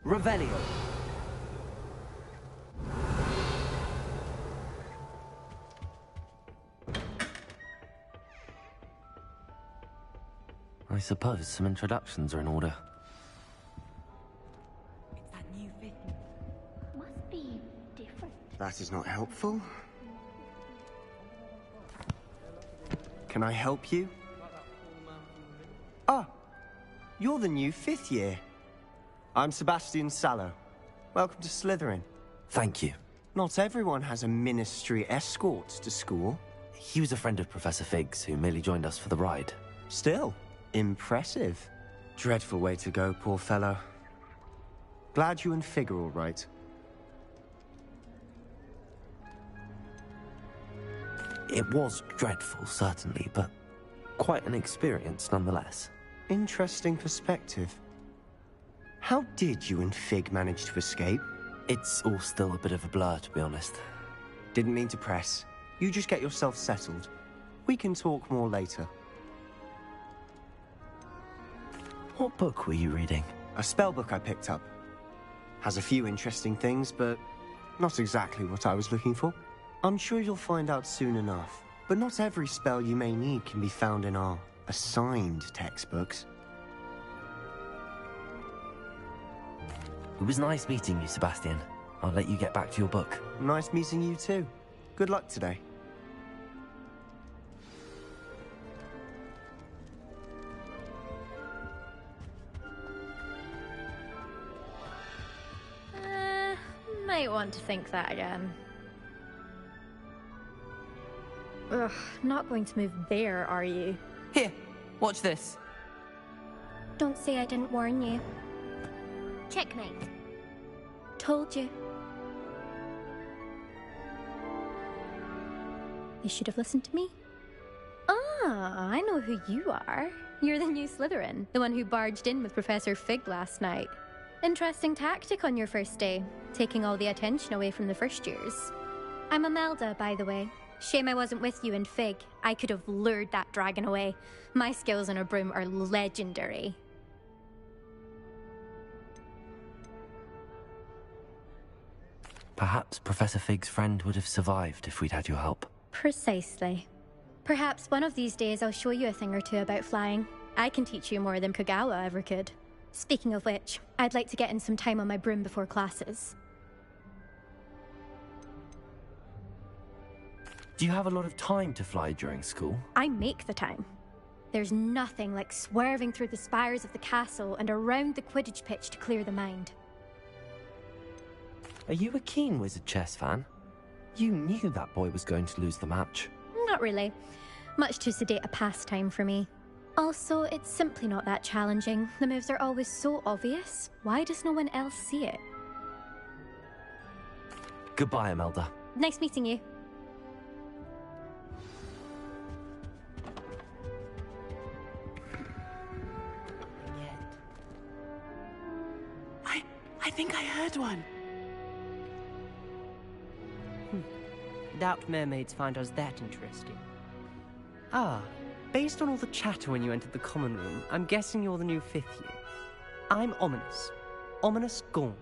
Revelio. I suppose some introductions are in order. It's that new thing. Must be different. That is not helpful. Can I help you? Ah, you're the new 5th year. I'm Sebastian Sallow. Welcome to Slytherin. Thank you. Not everyone has a ministry escort to school. He was a friend of Professor Fig's who merely joined us for the ride. Still, impressive. Dreadful way to go, poor fellow. Glad you and Fig are all right. It was dreadful, certainly, but quite an experience nonetheless. Interesting perspective. How did you and Fig manage to escape? It's all still a bit of a blur, to be honest. Didn't mean to press. You just get yourself settled. We can talk more later. What book were you reading? A spell book I picked up. Has a few interesting things, but not exactly what I was looking for. I'm sure you'll find out soon enough. But not every spell you may need can be found in our assigned textbooks. It was nice meeting you, Sebastian. I'll let you get back to your book. Nice meeting you too. Good luck today. Might want to think that again. Ugh, not going to move there, are you? Here, watch this. Don't say I didn't warn you. Checkmate. Told you. You should have listened to me. Ah, I know who you are. You're the new Slytherin, the one who barged in with Professor Fig last night. Interesting tactic on your first day, taking all the attention away from the first years. I'm Imelda, by the way. Shame I wasn't with you and Fig. I could have lured that dragon away. My skills on a broom are legendary. Perhaps Professor Fig's friend would have survived if we'd had your help. Precisely. Perhaps one of these days I'll show you a thing or two about flying. I can teach you more than Kogawa ever could. Speaking of which, I'd like to get in some time on my broom before classes. Do you have a lot of time to fly during school? I make the time. There's nothing like swerving through the spires of the castle and around the Quidditch pitch to clear the mind. Are you a keen Wizard chess fan? You knew that boy was going to lose the match. Not really. Much too sedate a pastime for me. Also, it's simply not that challenging. The moves are always so obvious. Why does no one else see it? Goodbye, Imelda. Nice meeting you. I think I heard one. Doubt mermaids find us that interesting. Ah, based on all the chatter when you entered the common room, I'm guessing you're the new 5th year. I'm Ominous. Ominous Gaunt.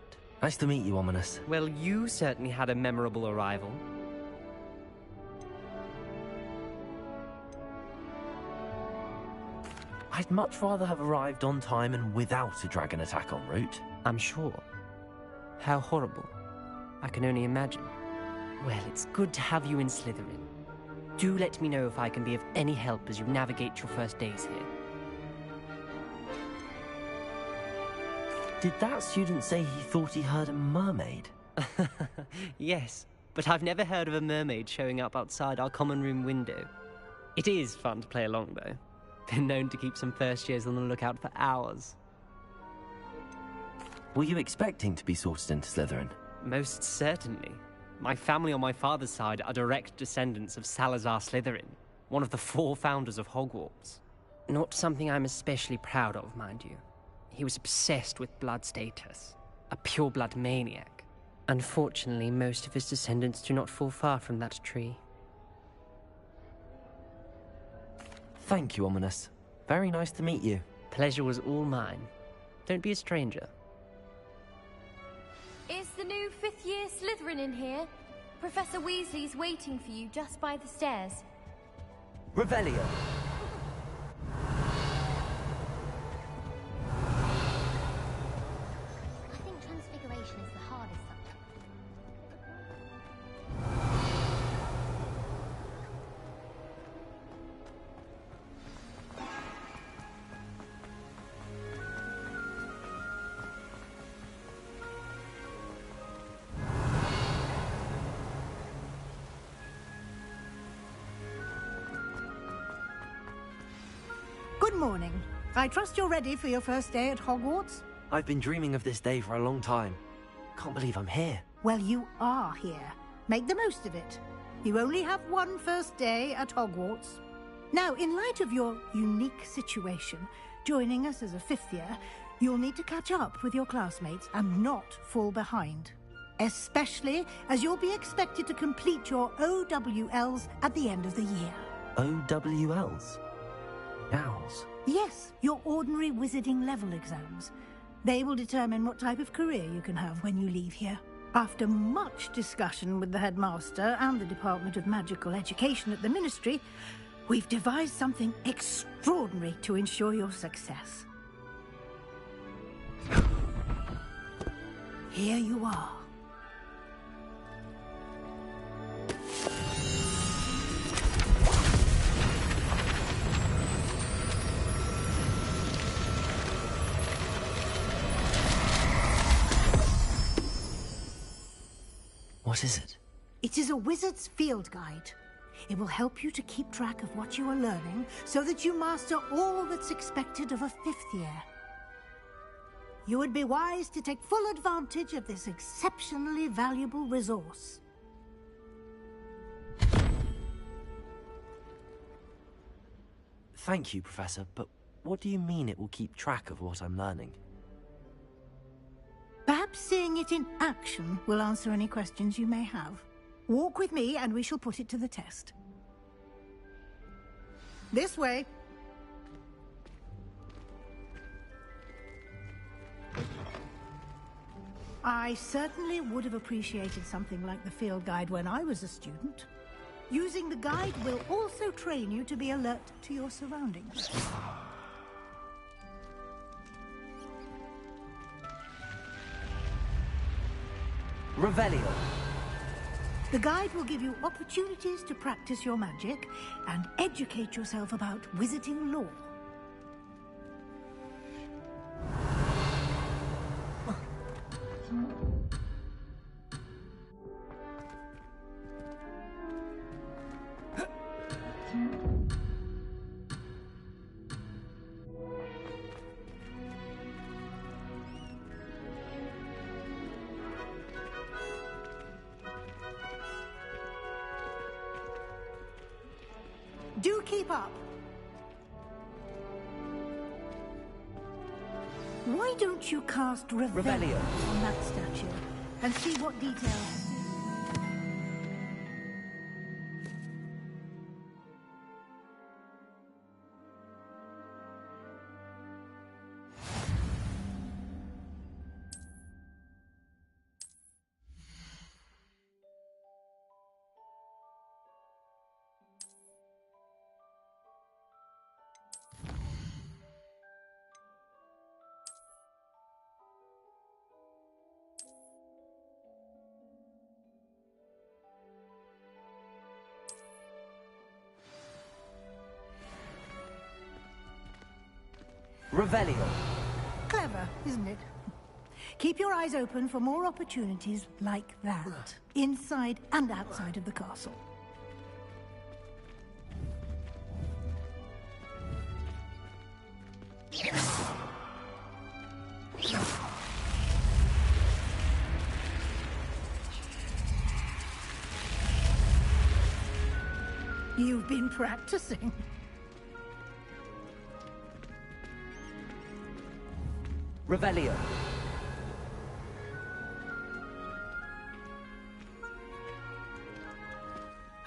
Nice to meet you, Ominous. Well, you certainly had a memorable arrival. I'd much rather have arrived on time and without a dragon attack en route. I'm sure. How horrible. I can only imagine. Well, it's good to have you in Slytherin. Do let me know if I can be of any help as you navigate your first days here. Did that student say he thought he heard a mermaid? Yes, but I've never heard of a mermaid showing up outside our common room window. It is fun to play along, though. Been known to keep some first years on the lookout for hours. Were you expecting to be sorted into Slytherin? Most certainly. My family on my father's side are direct descendants of Salazar Slytherin, one of the 4 founders of Hogwarts. Not something I'm especially proud of, mind you. He was obsessed with blood status, a pure-blood maniac. Unfortunately, most of his descendants do not fall far from that tree. Thank you, Ominous. Very nice to meet you. Pleasure was all mine. Don't be a stranger. Is the new fifth-year Slytherin in here? Professor Weasley's waiting for you just by the stairs. Revelio. I think transfiguration is the hardest subject. Good morning. I trust you're ready for your first day at Hogwarts? I've been dreaming of this day for a long time. Can't believe I'm here. Well, you are here. Make the most of it. You only have one first day at Hogwarts. Now, in light of your unique situation, joining us as a fifth year, you'll need to catch up with your classmates and not fall behind. Especially as you'll be expected to complete your OWLs at the end of the year. OWLs? Owls? Yes, your ordinary wizarding level exams. They will determine what type of career you can have when you leave here. After much discussion with the headmaster and the Department of Magical Education at the Ministry, we've devised something extraordinary to ensure your success. Here you are. What is it? It is a wizard's field guide. It will help you to keep track of what you are learning so that you master all that's expected of a fifth year. You would be wise to take full advantage of this exceptionally valuable resource. Thank you, Professor, but what do you mean it will keep track of what I'm learning? Perhaps seeing it in action will answer any questions you may have. Walk with me and we shall put it to the test. This way. I certainly would have appreciated something like the field guide when I was a student. Using the guide will also train you to be alert to your surroundings. Revelio. The guide will give you opportunities to practice your magic and educate yourself about wizarding lore. Do keep up. Why don't you cast Revelio on that statue and see what details... Revelio. Clever, isn't it? Keep your eyes open for more opportunities like that, inside and outside of the castle. You've been practicing. Revelio.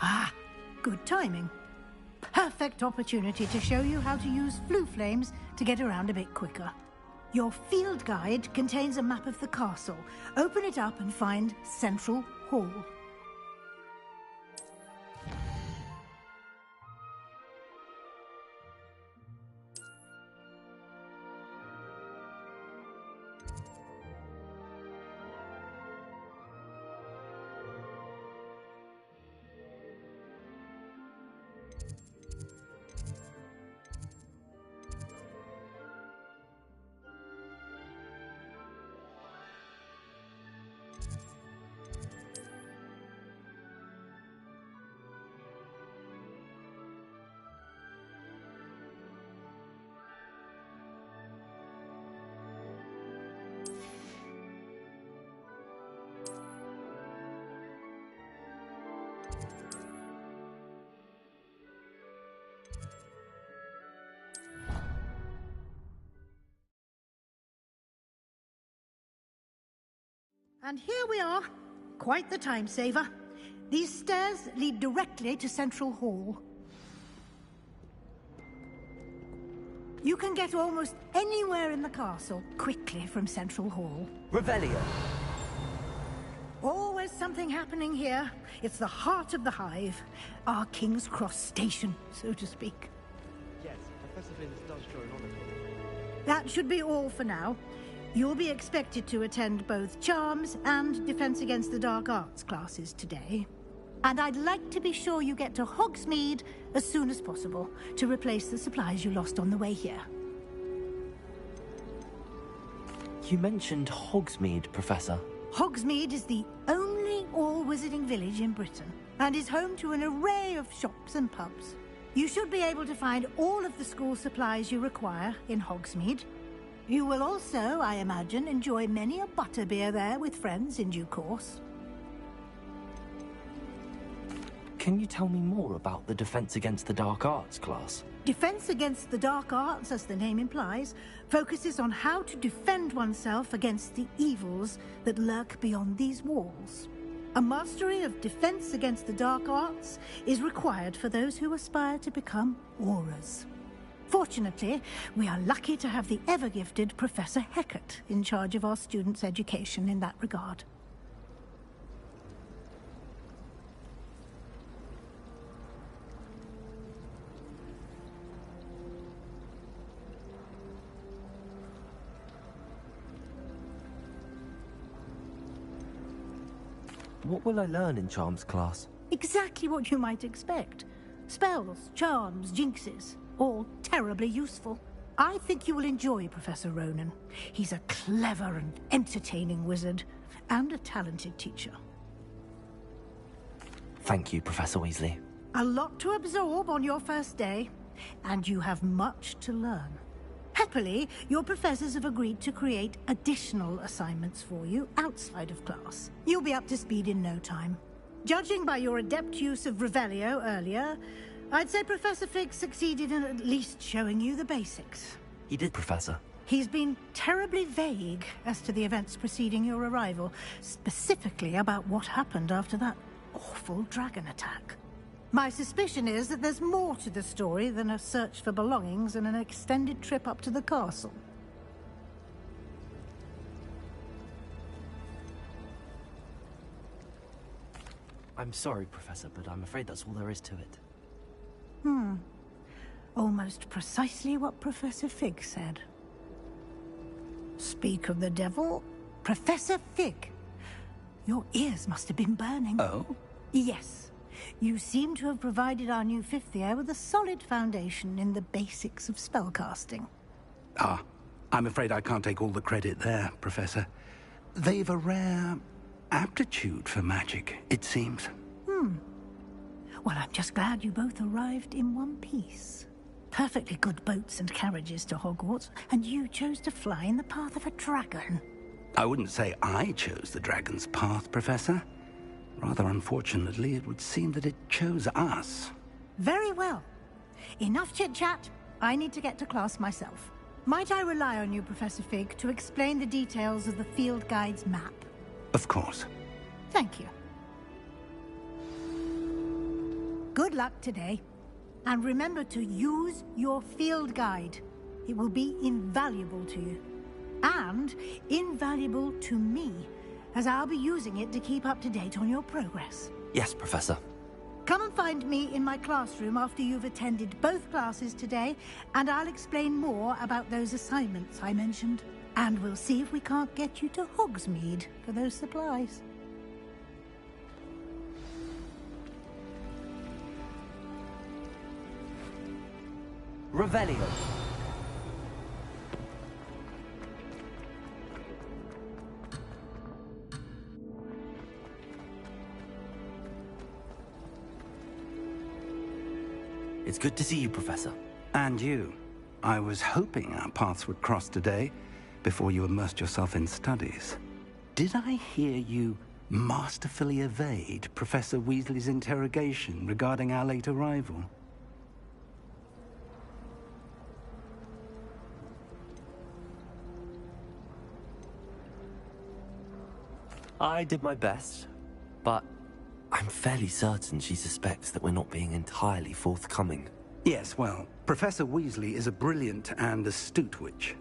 Ah, good timing. Perfect opportunity to show you how to use flue flames to get around a bit quicker. Your field guide contains a map of the castle. Open it up and find Central Hall. And here we are. Quite the time saver. These stairs lead directly to Central Hall. You can get almost anywhere in the castle quickly from Central Hall. Revelio. Always something happening here. It's the heart of the hive. Our King's Cross station, so to speak. Yes, Professor Vince does show an honor. That should be all for now. You'll be expected to attend both Charms and Defense Against the Dark Arts classes today. And I'd like to be sure you get to Hogsmeade as soon as possible to replace the supplies you lost on the way here. You mentioned Hogsmeade, Professor. Hogsmeade is the only all-wizarding village in Britain and is home to an array of shops and pubs. You should be able to find all of the school supplies you require in Hogsmeade. You will also, I imagine, enjoy many a butterbeer there with friends in due course. Can you tell me more about the Defense Against the Dark Arts class? Defense Against the Dark Arts, as the name implies, focuses on how to defend oneself against the evils that lurk beyond these walls. A mastery of Defense Against the Dark Arts is required for those who aspire to become Aurors. Fortunately, we are lucky to have the ever-gifted Professor Hecat in charge of our students' education in that regard. What will I learn in Charms class? Exactly what you might expect. Spells, charms, jinxes. All terribly useful. I think you will enjoy Professor Ronan. He's a clever and entertaining wizard, and a talented teacher. Thank you, Professor Weasley. A lot to absorb on your first day, and you have much to learn. Happily, your professors have agreed to create additional assignments for you outside of class. You'll be up to speed in no time. Judging by your adept use of Revelio earlier, I'd say Professor Fig succeeded in at least showing you the basics. He did, Professor. He's been terribly vague as to the events preceding your arrival, specifically about what happened after that awful dragon attack. My suspicion is that there's more to the story than a search for belongings and an extended trip up to the castle. I'm sorry, Professor, but I'm afraid that's all there is to it. Almost precisely what Professor Fig said. Speak of the devil, Professor Fig. Your ears must have been burning. Oh? Yes. You seem to have provided our new fifth year with a solid foundation in the basics of spellcasting. Ah, I'm afraid I can't take all the credit there, Professor. They've a rare aptitude for magic, it seems. Well, I'm just glad you both arrived in one piece. Perfectly good boats and carriages to Hogwarts, and you chose to fly in the path of a dragon. I wouldn't say I chose the dragon's path, Professor. Rather unfortunately, it would seem that it chose us. Very well. Enough chit-chat. I need to get to class myself. Might I rely on you, Professor Fig, to explain the details of the field guide's map? Of course. Thank you. Good luck today. And remember to use your field guide. It will be invaluable to you. and invaluable to me, as I'll be using it to keep up to date on your progress. Yes, Professor. Come and find me in my classroom after you've attended both classes today, and I'll explain more about those assignments I mentioned. And we'll see if we can't get you to Hogsmeade for those supplies. Revelio. It's good to see you, Professor. And you. I was hoping our paths would cross today, before you immersed yourself in studies. Did I hear you masterfully evade Professor Weasley's interrogation regarding our late arrival? I did my best, but I'm fairly certain she suspects that we're not being entirely forthcoming. Yes, well, Professor Weasley is a brilliant and astute witch.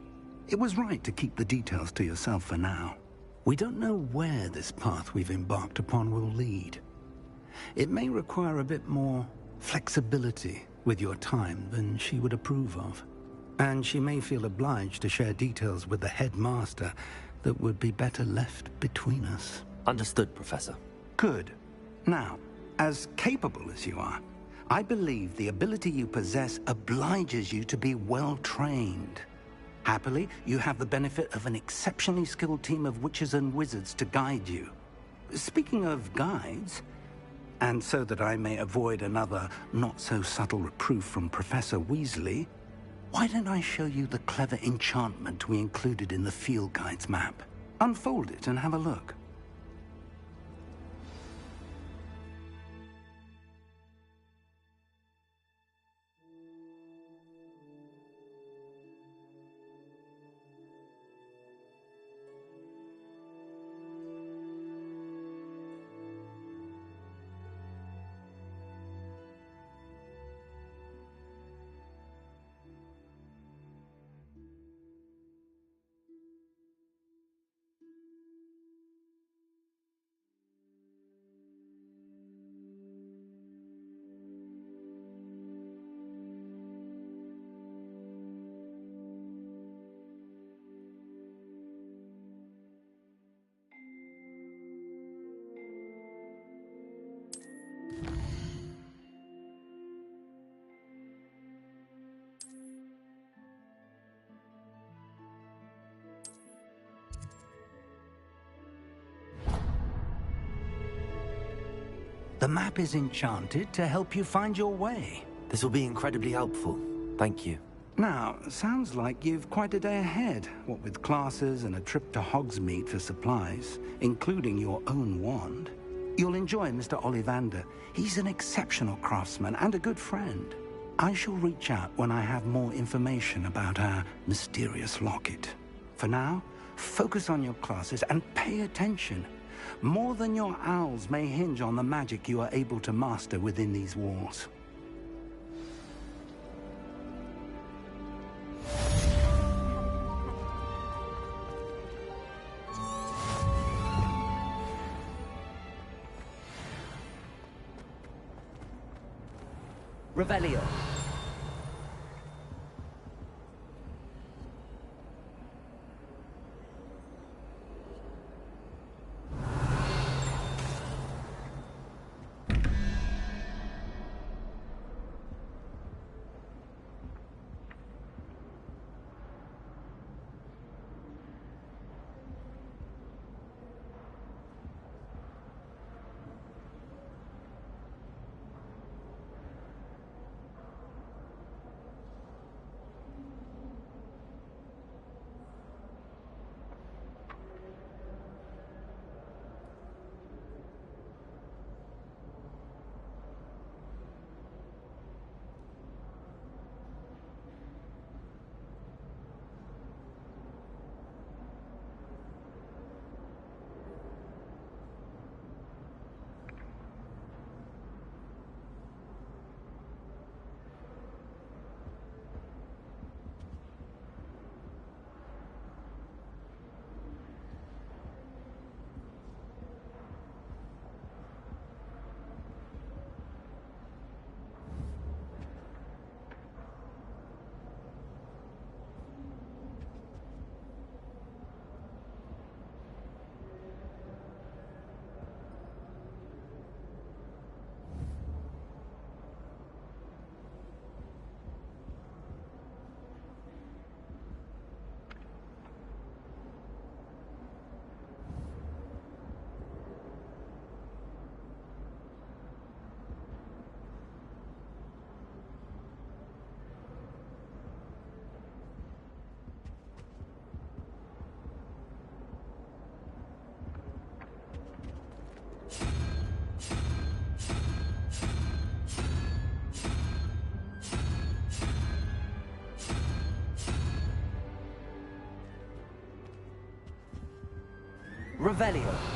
It was right to keep the details to yourself for now. We don't know where this path we've embarked upon will lead. It may require a bit more flexibility with your time than she would approve of. And she may feel obliged to share details with the headmaster that would be better left between us. Understood, Professor. Good. Now, as capable as you are, I believe the ability you possess obliges you to be well trained. Happily, you have the benefit of an exceptionally skilled team of witches and wizards to guide you. Speaking of guides, and so that I may avoid another not-so-subtle reproof from Professor Weasley, why don't I show you the clever enchantment we included in the field guide's map? Unfold it and have a look. The map is enchanted to help you find your way. This will be incredibly helpful. Thank you. Now, sounds like you've quite a day ahead, what with classes and a trip to Hogsmeade for supplies, including your own wand. You'll enjoy Mr. Ollivander. He's an exceptional craftsman and a good friend. I shall reach out when I have more information about our mysterious locket. For now, focus on your classes and pay attention. More than your owls may hinge on the magic you are able to master within these walls. Revelio. Revelio.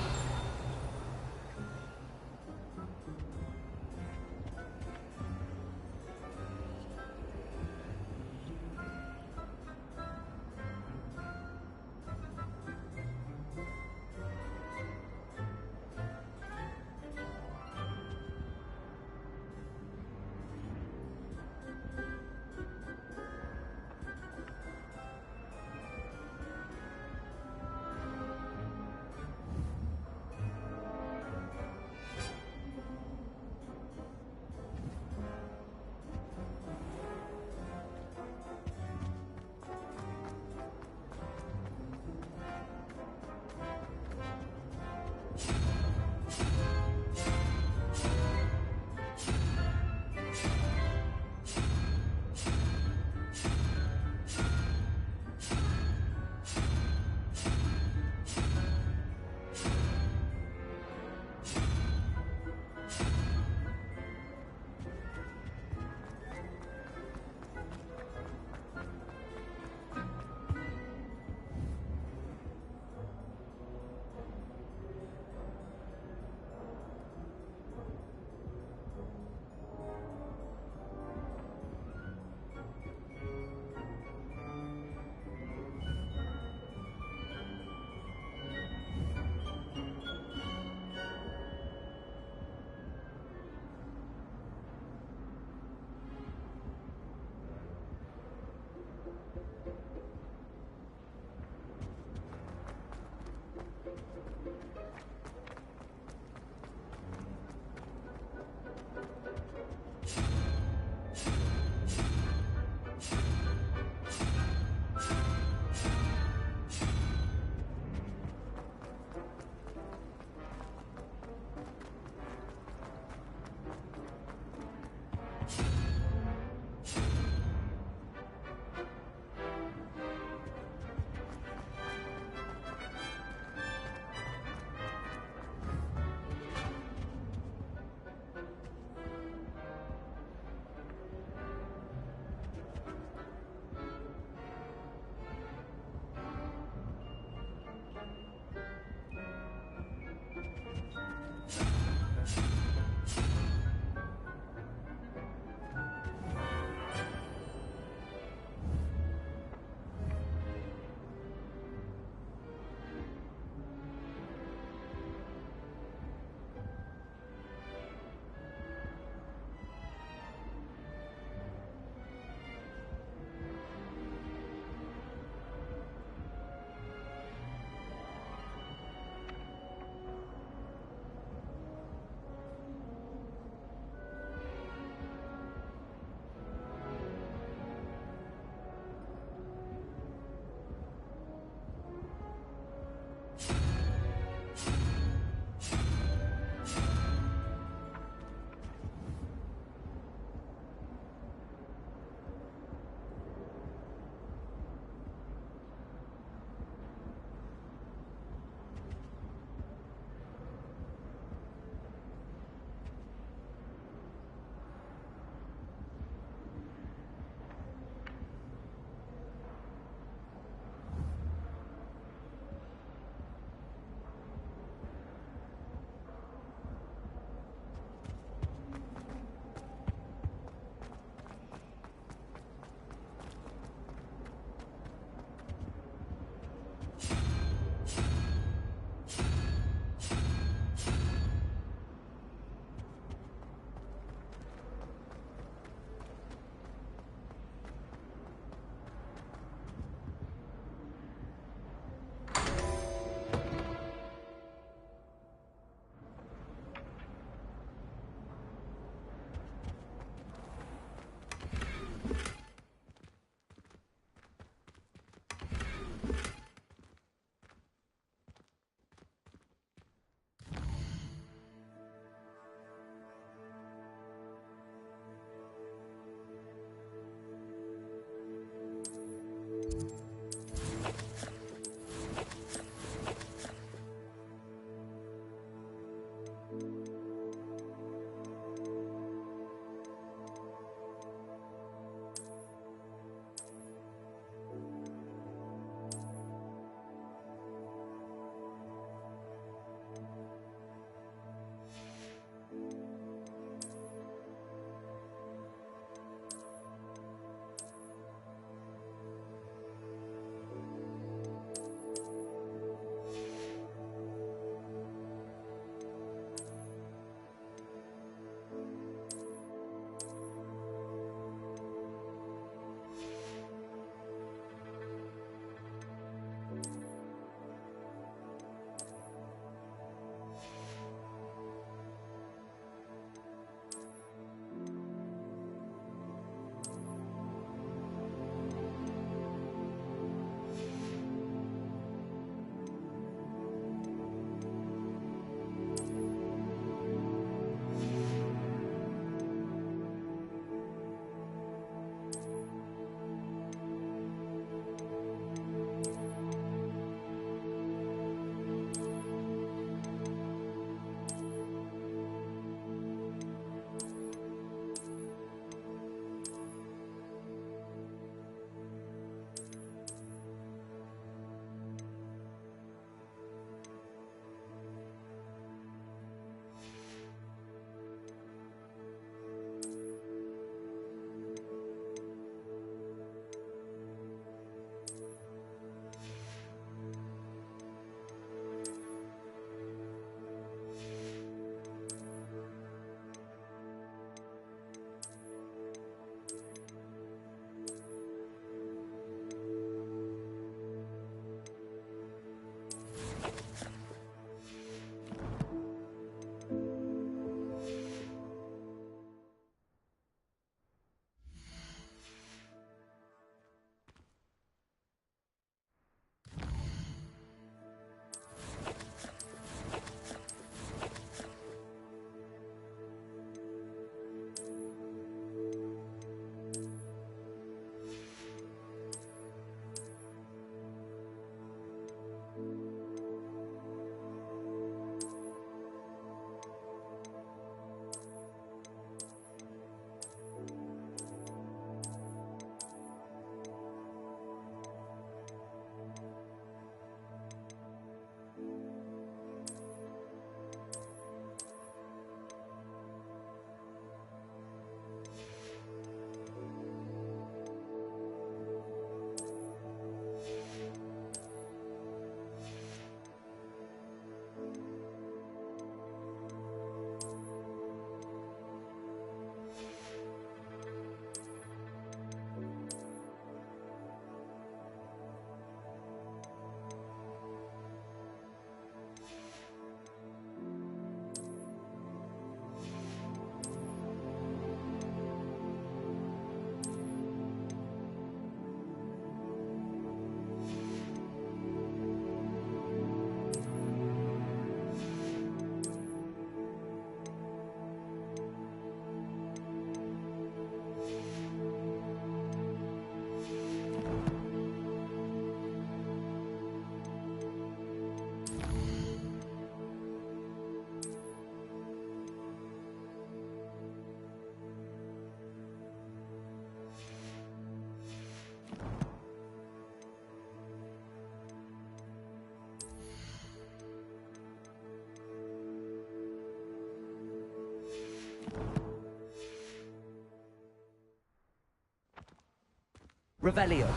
Revelio.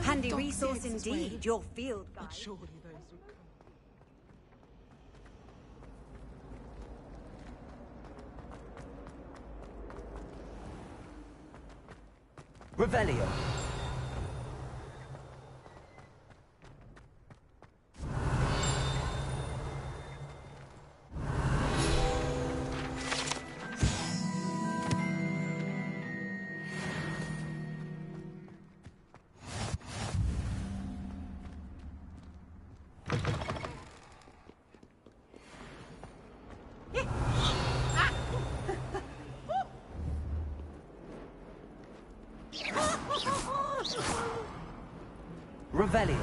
Handy resource indeed, your field guide. Surely those would come. Revelio. Revelio.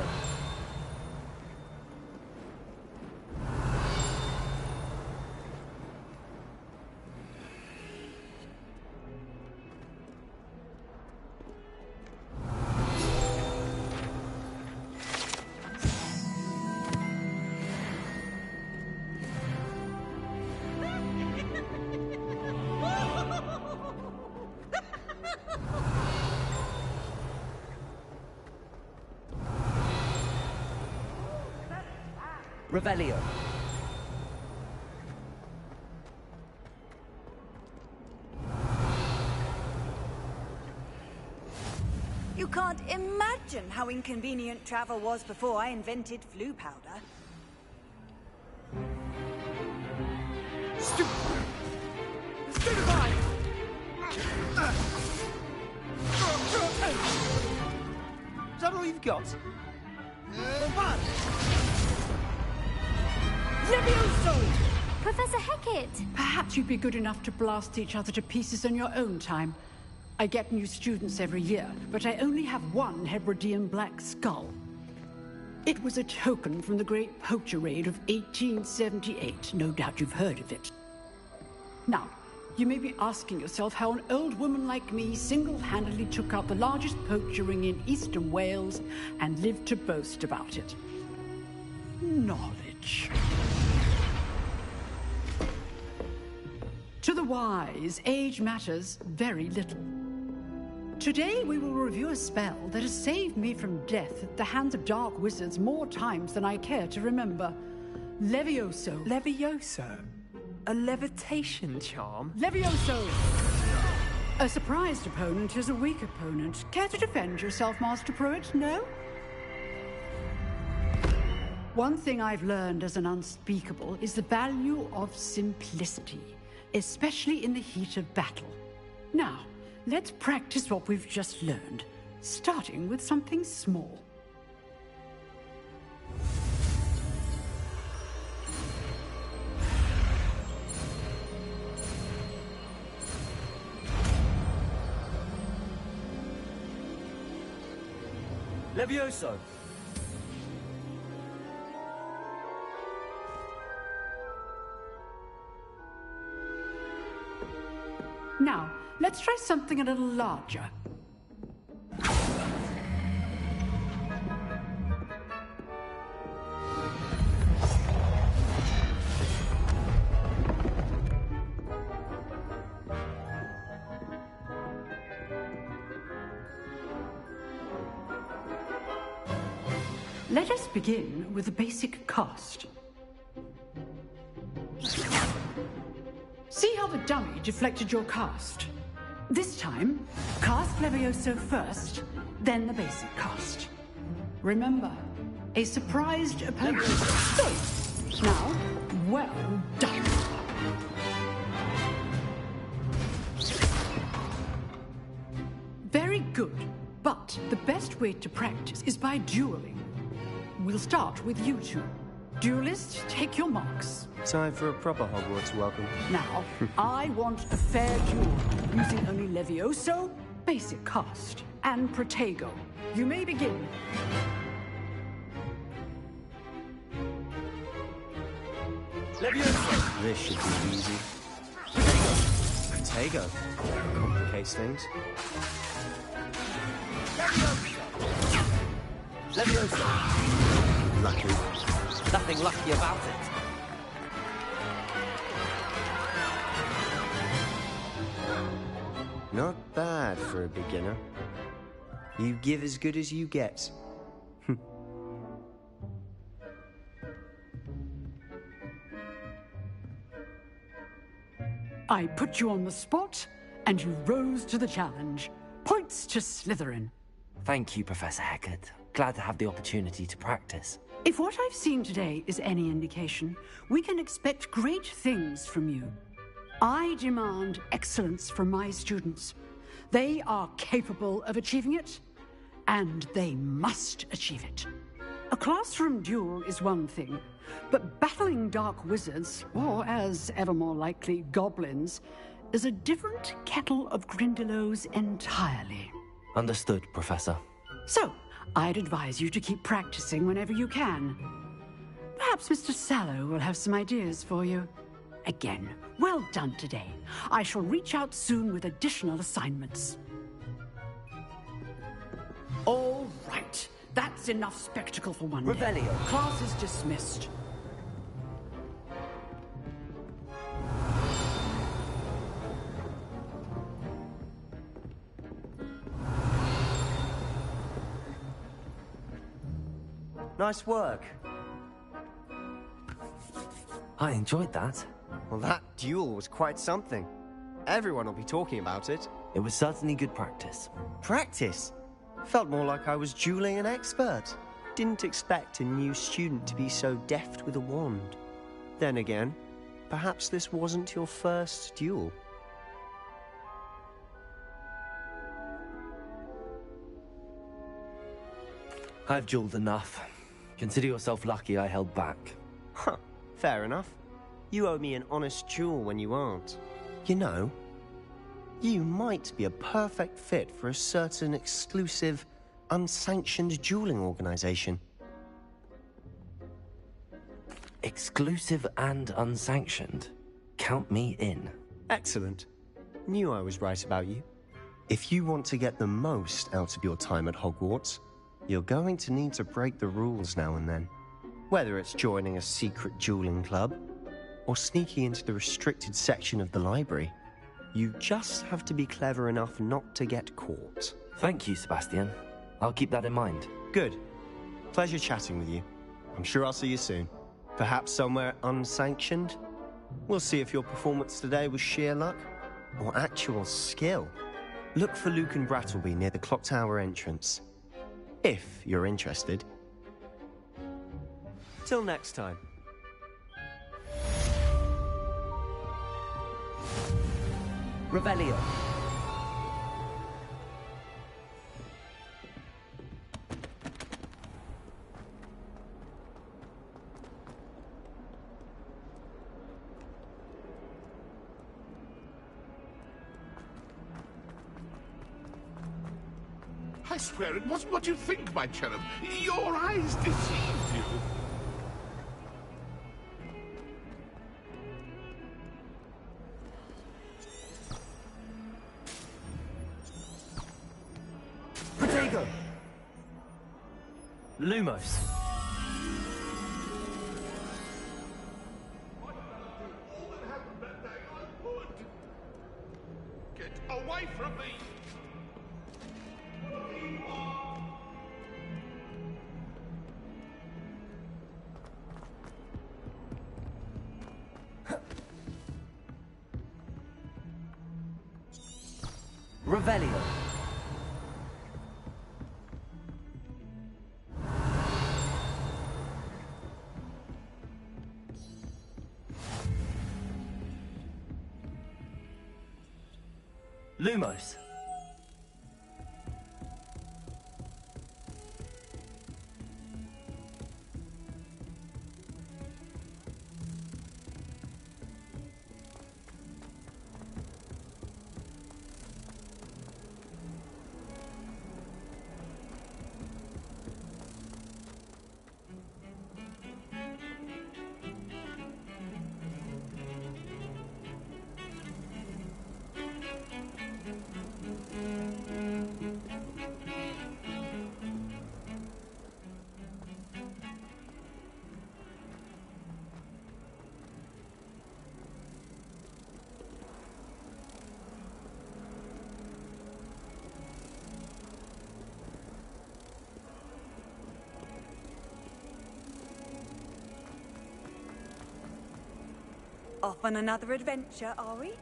Revelio. You can't imagine how inconvenient travel was before I invented flu powder. Stupefy! Is that all you've got? What? Levioso! Professor Hecat! Perhaps you'd be good enough to blast each other to pieces in your own time. I get new students every year, but I only have one Hebridean black skull. It was a token from the Great Poacher Raid of 1878. No doubt you've heard of it. Now, you may be asking yourself how an old woman like me single-handedly took out the largest poacher ring in eastern Wales and lived to boast about it. Knowledge. To the wise, age matters very little. Today we will review a spell that has saved me from death at the hands of dark wizards more times than I care to remember. Levioso. Levioso? A levitation charm? Levioso! A surprised opponent is a weak opponent. Care to defend yourself, Master Pruitt? No? One thing I've learned as an unspeakable is the value of simplicity, especially in the heat of battle. Now, let's practice what we've just learned, starting with something small. Levioso. Now, let's try something a little larger. Let us begin with the basic cast. See how the dummy deflected your cast? This time, cast Levioso first, then the basic cast. Remember, a surprised opponent. So, now, well done. Very good, but the best way to practice is by dueling. We'll start with you two. Duelists, take your marks. Time for a proper Hogwarts welcome. Now, I want a fair duel, using only Levioso, basic cast, and Protego. You may begin. Levioso. This should be easy. Protego. Complicates things. Levioso! Lucky. Nothing lucky about it. Not bad for a beginner. You give as good as you get. I put you on the spot, and you rose to the challenge. Points to Slytherin. Thank you, Professor Hecat. Glad to have the opportunity to practice. If what I've seen today is any indication, we can expect great things from you. I demand excellence from my students. They are capable of achieving it, and they must achieve it. A classroom duel is one thing, but battling dark wizards, or as ever more likely, goblins, is a different kettle of Grindylows entirely. Understood, Professor. So, I'd advise you to keep practicing whenever you can. Perhaps Mr. Sallow will have some ideas for you. Again, well done today. I shall reach out soon with additional assignments. All right. That's enough spectacle for one day. Revelio. Class is dismissed. Nice work. I enjoyed that. Well, that duel was quite something. Everyone will be talking about it. It was certainly good practice. Practice? Felt more like I was dueling an expert. Didn't expect a new student to be so deft with a wand. Then again, perhaps this wasn't your first duel. I've dueled enough. Consider yourself lucky I held back. Huh, fair enough. You owe me an honest duel when you aren't. You know, you might be a perfect fit for a certain exclusive, unsanctioned dueling organization. Exclusive and unsanctioned? Count me in. Excellent. Knew I was right about you. If you want to get the most out of your time at Hogwarts, you're going to need to break the rules now and then. Whether it's joining a secret dueling club, or sneaking into the restricted section of the library, you just have to be clever enough not to get caught. Thank you, Sebastian. I'll keep that in mind. Good. Pleasure chatting with you. I'm sure I'll see you soon. Perhaps somewhere unsanctioned? We'll see if your performance today was sheer luck, or actual skill. Look for Luke and Brattleby near the clock tower entrance. If you're interested. Till next time. Revelio. I swear it wasn't what you think, my cherub. Your eyes deceived you. Protego. Lumos. Get away from me! Revelio. Lumos. Off on another adventure, are we? It's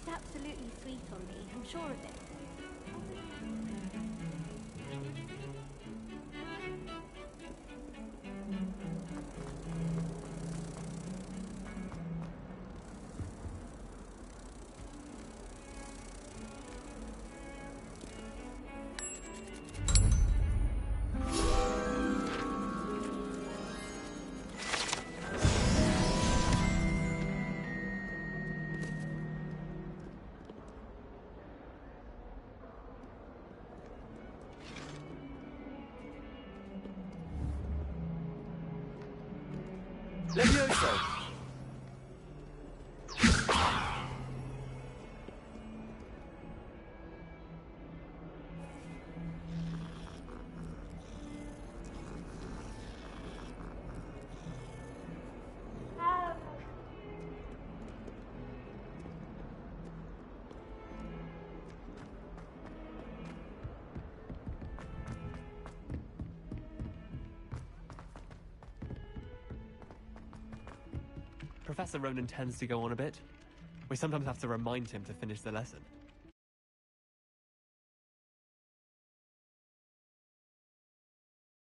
absolutely sweet on me, I'm sure of it. Levioso! Professor Ronan tends to go on a bit. We sometimes have to remind him to finish the lesson.